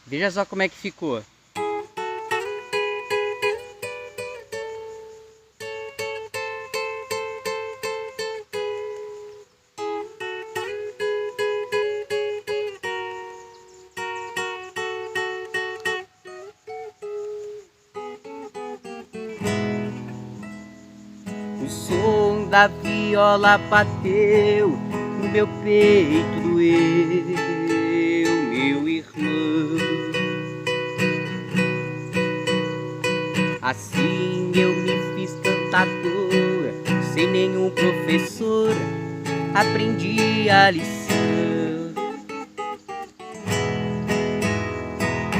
Veja só como é que ficou. O som da viola bateu no meu peito, doeu, meu irmão. Assim eu me fiz cantador, sem nenhum professor, aprendi a lição.